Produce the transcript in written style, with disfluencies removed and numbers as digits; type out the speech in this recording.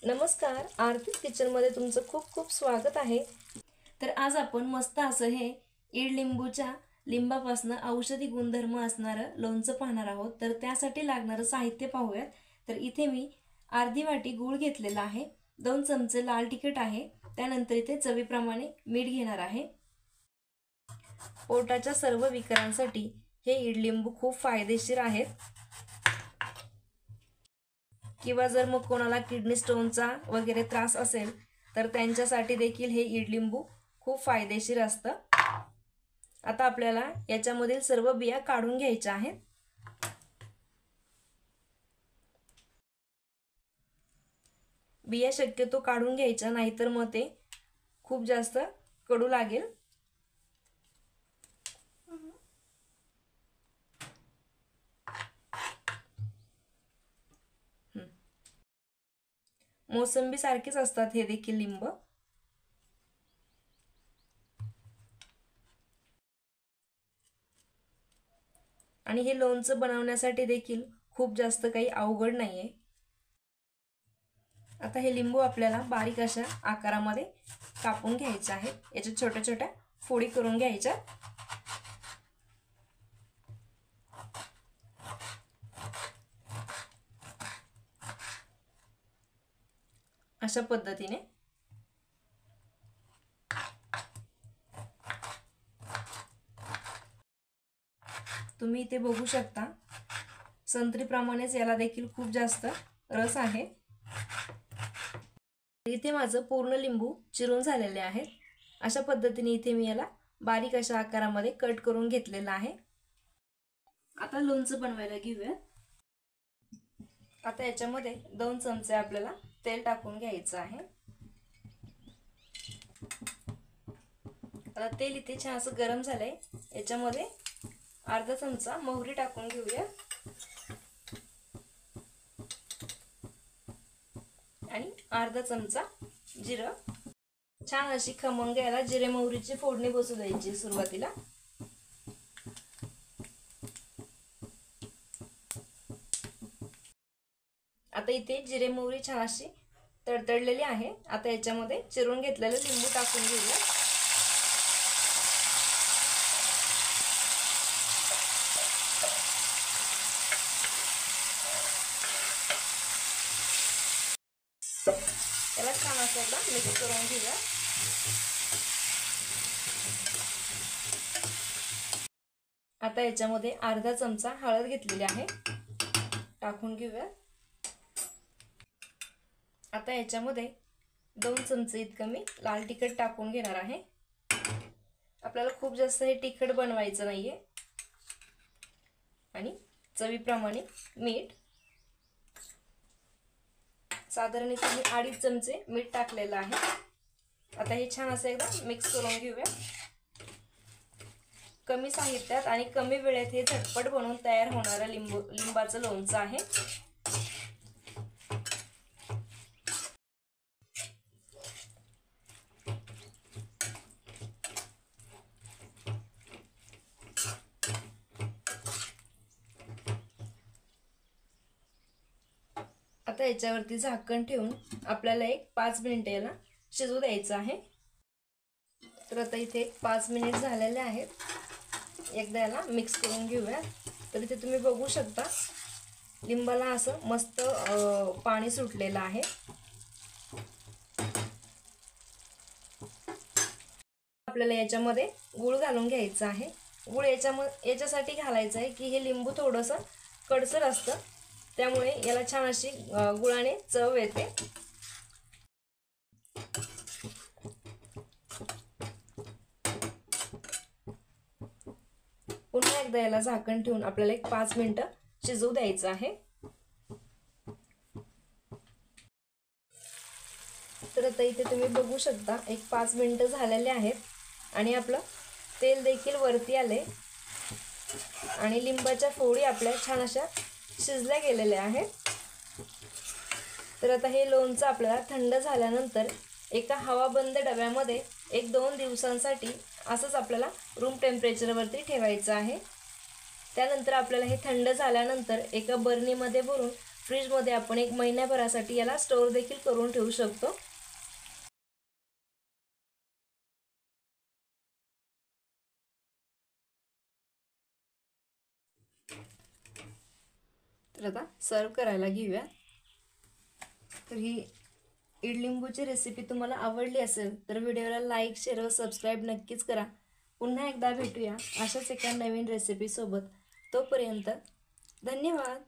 नमस्कार, आरतीज किचनमध्ये तुमचं खूप खूप स्वागत आहे। तर आज आपण मस्त असं हे ईडलिंबूच्या लिंबापासून औषधी गुणधर्म असणारं लोणचं पाहणार आहोत। तर त्यासाठी लागणारं साहित्य पाहूयात। तर इथे मी अर्धी वाटी गूळ घेतलेला आहे, 2 चमचे लाल तिखट आहे, त्यानंतर इथे चवीप्रमाणे मीठ घेणार आहे। पोटाच्या सर्व विकारांसाठी हे ईडलिंबू खूप फायदेशीर आहेत। किंवा जर मग कोणाला किडनी स्टोनचा वगैरे त्रास असेल तर त्यांच्यासाठी देखील हे ईडलिंबू खूप फायदेशीर असतं। आता आपल्याला याच्यामधील सर्व बिया काढून घ्यायच्या आहेत। बिया शक्यतो काढून घ्यायच्या, नाहीतर मग ते खूप जास्त कडू लागेल। मोसंबी सारखेच असतात हे देखील लिंब। आणि हे लोणचं बनवण्यासाठी देखील खूप जास्त काही अवघड नाहीये। आता हे लिंबू आपल्याला बारीक अशा आकारामध्ये कापून घ्यायचे आहे। याच्या छोट्या छोट्या फोडी करून घ्यायच्या। अशा पद्धतीने तुम्ही इथे बघू शकता, संत्रीप्रमाणेच याला देखील खूप जास्त रस आहे। इथे माझं पूर्ण लिंबू चिरून झालेले आहे। अशा पद्धतीने इथे मी याला बारीक अशा आकारामध्ये कट करून घेतलेला आहे। आता लोणचं बनवायला घेऊया। आता याच्यामध्ये 2 चमचे आपल्याला तेल टाकून घ्यायचं आहे। आता तेल इथे छान असं गरम झालंय, याच्यामध्ये अर्धा चमचा मोहरी टाकून घेऊया आणि अर्धा चमचा जिरं। छान अशी खमंग याला जिरे मोहरीची फोडणी बसू द्यायची सुरुवातीला। आता इथे जिरे मोहरी छान अशी तडतडलेली आहे। आता याच्यामध्ये चिरून घेतलेलं लिंबू टाकून घेऊया। याला छान असं एकदा मिक्स करून घेऊया। आता याच्यामध्ये अर्धा चमचा हळद घेतलेली आहे, टाकून घेऊया। आता याच्यामध्ये 2 चमचे इतकं मी लाल तिखट टाकून घेणार आहे। आपल्याला खूप जास्त हे तिखट बनवायचं नाहीये। आणि चवीप्रमाणे मीठ, साधारण इथे मी 2.5 चमचे मीठ टाकलेलं आहे। आता हे छान असं एकदा मिक्स करून घेऊया। कमी साहित्यात आणि कमी वेळेत हे झटपट बनवून तयार होणारं लिंबाचं लोणचं आहे। आता याच्यावरती झाकण ठेवून आपल्याला एक 5 मिनिटे याला शिजू द्यायचं आहे। तर आता इथे 5 मिनिट झालेले आहेत। एकदा याला मिक्स करून घेऊया। तर इथे तुम्ही बघू शकता, लिंबाला असं मस्त पाणी सुटलेलं आहे। आपल्याला याच्यामध्ये गूळ घालून घ्यायचा आहे। गूळ याच्यासाठी घालायचं आहे की हे लिंबू थोडंसं कडसर असतं, त्यामुळे याला छान अशी गुळाने चव येते। पुन्हा एकदा याला झाकण ठेवून आपल्याला एक 5 मिनिटं शिजू द्यायचं आहे। तर आता इथे तुम्ही बघू शकता, एक 5 मिनिटं झालेले आहेत आणि आपलं तेल देखील वरती आले आणि लिंबाच्या फोडी आपल्या छान अशा शिजल्या गेलेल्या आहेत। तर आता हे लोणचं आपल्याला थंड झाल्यानंतर एका हवाबंद डब्यामध्ये 1-2 दिवसांसाठी असंच आपल्याला रूम टेम्परेचरवरती ठेवायचं आहे। त्यानंतर आपल्याला हे थंड झाल्यानंतर एका बरणीमध्ये भरून फ्रीजमध्ये आपण 1 महिन्याभरासाठी याला स्टोअर देखील करून ठेवू शकतो। तर आता सर्व करायला घेऊया। तर ही इडलिंबूची रेसिपी तुम्हाला आवडली असेल तर व्हिडिओला लाईक, शेअर व सबस्क्राईब नक्कीच करा। पुन्हा एकदा भेटूया अशाच एका नवीन रेसिपी सोबत। तोपर्यंत धन्यवाद।